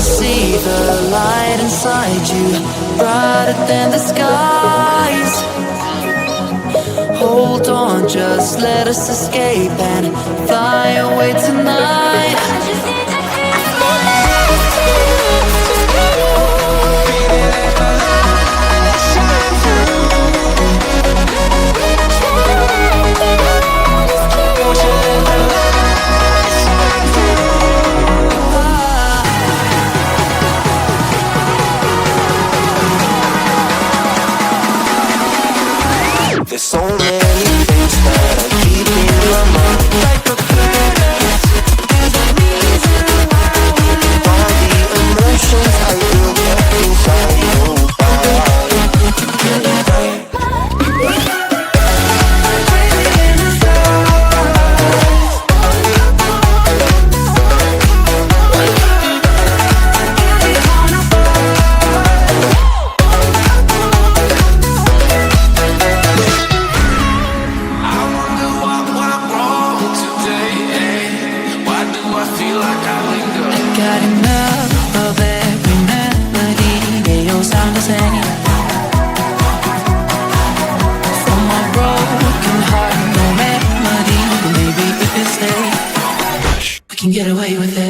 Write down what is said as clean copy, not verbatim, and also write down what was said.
see the light inside you, brighter than the skies. Hold on, just let us escape and fly away tonight. There's so many things that I keep in my mind, like a curtain. There's a reason why all the emotions I feel kept inside your body. Got enough of every melody, they all sound the same. From my broken heart, no remedy. But maybe if you stay, we can get away with it.